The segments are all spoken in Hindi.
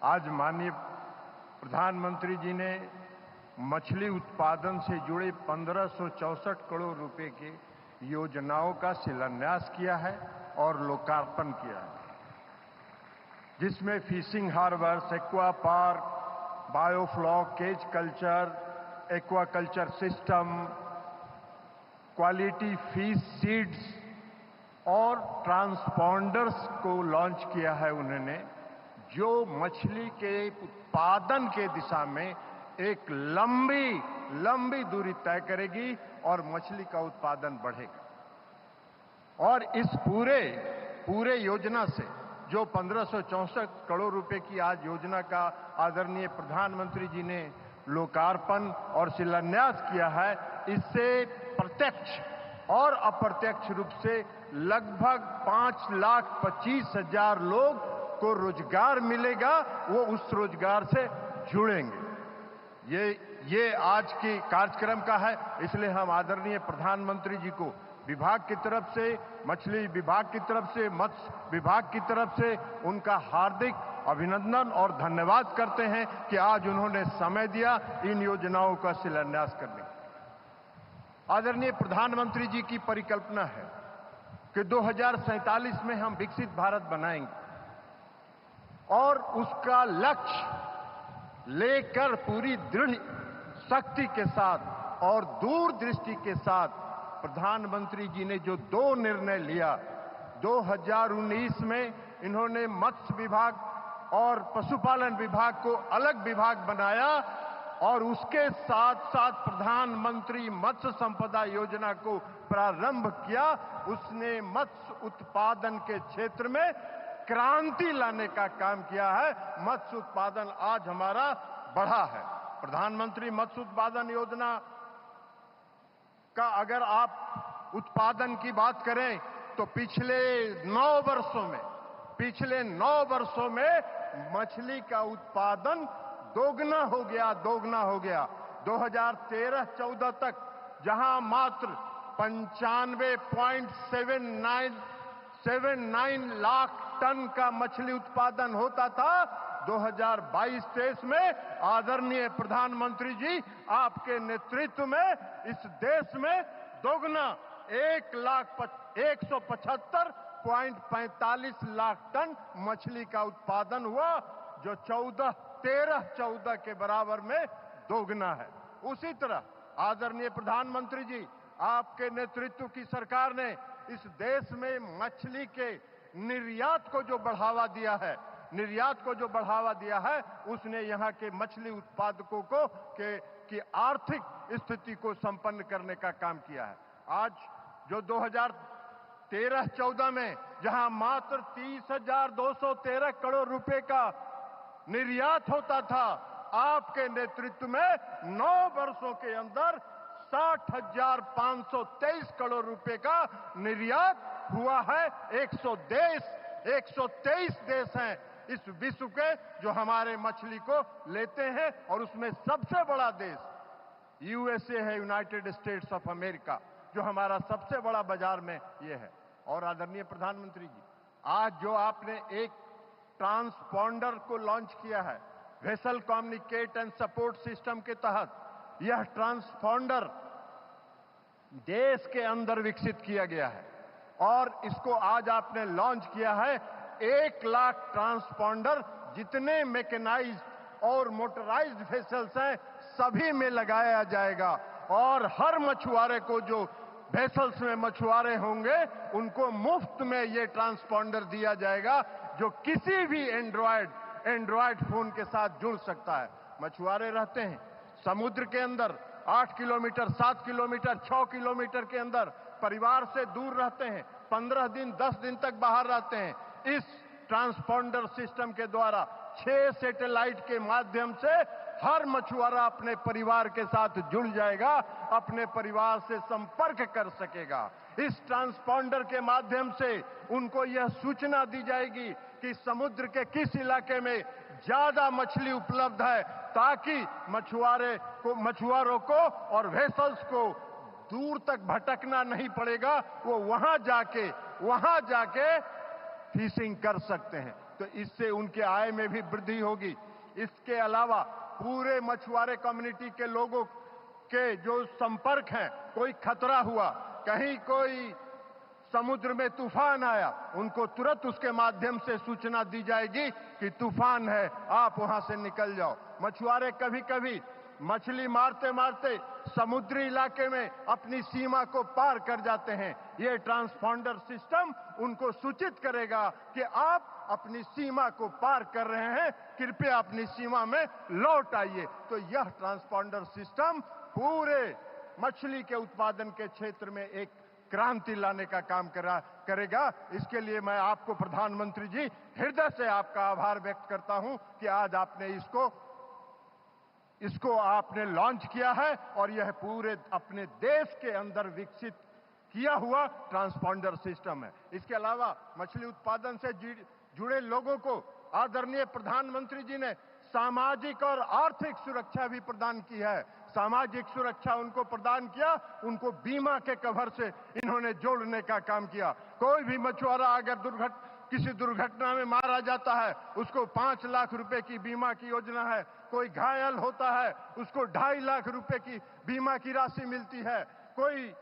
आज माननीय प्रधानमंत्री जी ने मछली उत्पादन से जुड़े 1564 करोड़ रुपए की योजनाओं का शिलान्यास किया है और लोकार्पण किया है, जिसमें fishing harbours, aqua park, biofloc, cage culture, aquaculture system, quality fish seeds और ट्रांसपॉन्डर्स को लॉन्च किया है उन्होंने, जो मछली के उत्पादन के दिशा में एक लंबी दूरी तय करेगी और मछली का उत्पादन बढ़ेगा। और इस पूरे योजना से जो 1564 करोड़ रुपए की आज योजना का आदरणीय प्रधानमंत्री जी ने लोकार्पण और शिलान्यास किया है, इससे प्रत्यक्ष और अप्रत्यक्ष रूप से लगभग 5,25,000 लोग को रोजगार मिलेगा, वो उस रोजगार से जुड़ेंगे। ये आज की कार्यक्रम का है, इसलिए हम आदरणीय प्रधानमंत्री जी को विभाग की तरफ से, मछली विभाग की तरफ से, मत्स्य विभाग की तरफ से उनका हार्दिक अभिनंदन और धन्यवाद करते हैं कि आज उन्होंने समय दिया इन योजनाओं का शिलान्यास करने। आदरणीय प्रधानमंत्री जी की परिकल्पना है कि 2047 में हम विकसित भारत बनाएंगे और उसका लक्ष्य लेकर पूरी दृढ़ शक्ति के साथ और दूरदृष्टि के साथ प्रधानमंत्री जी ने जो 2 निर्णय लिया, 2019 में इन्होंने मत्स्य विभाग और पशुपालन विभाग को अलग विभाग बनाया और उसके साथ साथ प्रधानमंत्री मत्स्य संपदा योजना को प्रारंभ किया। उसने मत्स्य उत्पादन के क्षेत्र में क्रांति लाने का काम किया है। मत्स्य उत्पादन आज हमारा बढ़ा है। प्रधानमंत्री मत्स्य उत्पादन योजना का अगर आप उत्पादन की बात करें तो पिछले 9 वर्षों में मछली का उत्पादन दोगुना हो गया। 2013-14 तक जहां मात्र 95.79 लाख टन का मछली उत्पादन होता था, 2022-23 में आदरणीय प्रधानमंत्री जी आपके नेतृत्व में इस देश में दोगुना 1,175.45 लाख टन मछली का उत्पादन हुआ, जो 13-14 के बराबर में दोगुना है। उसी तरह आदरणीय प्रधानमंत्री जी आपके नेतृत्व की सरकार ने इस देश में मछली के निर्यात को जो बढ़ावा दिया है, उसने यहाँ के मछली उत्पादकों को की आर्थिक स्थिति को संपन्न करने का काम किया है। आज जो 2013-14 में जहां मात्र 30,213 करोड़ रुपए का निर्यात होता था, आपके नेतृत्व में 9 वर्षों के अंदर 60,523 करोड़ रुपए का निर्यात हुआ है। 123 देश हैं इस विश्व के जो हमारे मछली को लेते हैं और उसमें सबसे बड़ा देश यूएसए है, यूनाइटेड स्टेट्स ऑफ अमेरिका, जो हमारा सबसे बड़ा बाजार में ये है। और आदरणीय प्रधानमंत्री जी, आज जो आपने एक ट्रांसपॉन्डर को लॉन्च किया है, vessel communicate and support system के तहत, यह ट्रांसपॉन्डर देश के अंदर विकसित किया गया है और इसको आज आपने लॉन्च किया है। 1 लाख ट्रांसपॉन्डर जितने मैकेनाइज्ड और मोटराइज्ड वेसल्स हैं सभी में लगाया जाएगा और हर मछुआरे को, जो वेसल्स में मछुआरे होंगे, उनको मुफ्त में ये ट्रांसपॉन्डर दिया जाएगा, जो किसी भी एंड्रॉयड फोन के साथ जुड़ सकता है। मछुआरे रहते हैं समुद्र के अंदर 8 किलोमीटर, 7 किलोमीटर, 6 किलोमीटर के अंदर, परिवार से दूर रहते हैं, 15 दिन, 10 दिन तक बाहर रहते हैं। इस ट्रांसपॉन्डर सिस्टम के द्वारा 6 सैटेलाइट के माध्यम से हर मछुआरा अपने परिवार के साथ जुड़ जाएगा, अपने परिवार से संपर्क कर सकेगा। इस ट्रांसपॉन्डर के माध्यम से उनको यह सूचना दी जाएगी कि समुद्र के किस इलाके में ज्यादा मछली उपलब्ध है, ताकि मछुआरों को और वेसल्स को दूर तक भटकना नहीं पड़ेगा, वो वहां जाके फिशिंग कर सकते हैं। तो इससे उनके आय में भी वृद्धि होगी। इसके अलावा पूरे मछुआरे कम्युनिटी के लोगों के जो संपर्क हैं, कोई खतरा हुआ, कहीं कोई समुद्र में तूफान आया, उनको तुरंत उसके माध्यम से सूचना दी जाएगी कि तूफान है, आप वहां से निकल जाओ। मछुआरे कभी कभी मछली मारते मारते समुद्री इलाके में अपनी सीमा को पार कर जाते हैं। ये ट्रांसपॉन्डर सिस्टम उनको सूचित करेगा कि आप अपनी सीमा को पार कर रहे हैं, कृपया अपनी सीमा में लौट आइए। तो यह ट्रांसपॉन्डर सिस्टम पूरे मछली के उत्पादन के क्षेत्र में एक क्रांति लाने का काम करेगा। इसके लिए मैं आपको प्रधानमंत्री जी हृदय से आपका आभार व्यक्त करता हूं कि आज आपने इसको आपने लॉन्च किया है और यह पूरे अपने देश के अंदर विकसित किया हुआ ट्रांसपॉन्डर सिस्टम है। इसके अलावा मछली उत्पादन से जुड़े लोगों को आदरणीय प्रधानमंत्री जी ने सामाजिक और आर्थिक सुरक्षा भी प्रदान की है। सामाजिक सुरक्षा उनको प्रदान किया, उनको बीमा के कवर से इन्होंने जोड़ने का काम किया। कोई भी मछुआरा अगर किसी दुर्घटना में मारा जाता है, उसको 5 लाख रुपए की बीमा की योजना है। कोई घायल होता है, उसको 2.5 लाख रुपए की बीमा की राशि मिलती है। कोई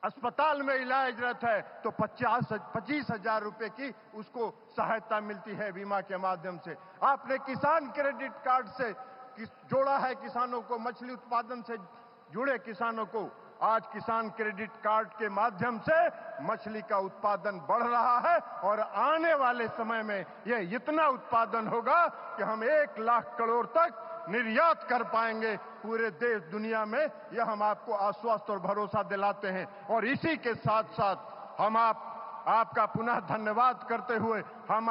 अस्पताल में इलाज रहता है तो 25,000 रुपए की उसको सहायता मिलती है बीमा के माध्यम से। आपने किसान क्रेडिट कार्ड से जोड़ा है किसानों को, मछली उत्पादन से जुड़े किसानों को। आज किसान क्रेडिट कार्ड के माध्यम से मछली का उत्पादन बढ़ रहा है और आने वाले समय में यह इतना उत्पादन होगा कि हम 1 लाख करोड़ तक निर्यात कर पाएंगे पूरे देश दुनिया में। यह हम आपको आश्वस्त और भरोसा दिलाते हैं। और इसी के साथ साथ हम आपका पुनः धन्यवाद करते हुए हम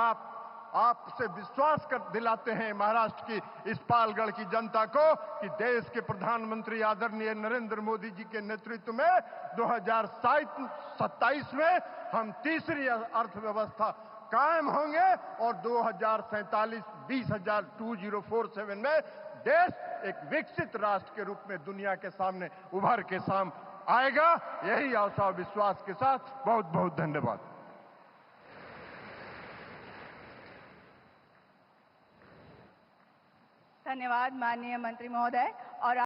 आपसे विश्वास दिलाते हैं महाराष्ट्र की इस पालगढ़ की जनता को कि देश के प्रधानमंत्री आदरणीय नरेंद्र मोदी जी के नेतृत्व में 2027 में हम तीसरी अर्थव्यवस्था कायम होंगे और 2047 2047 में देश एक विकसित राष्ट्र के रूप में दुनिया के सामने उभर के आएगा। यही आशा और विश्वास के साथ बहुत बहुत धन्यवाद। धन्यवाद माननीय मंत्री महोदय। और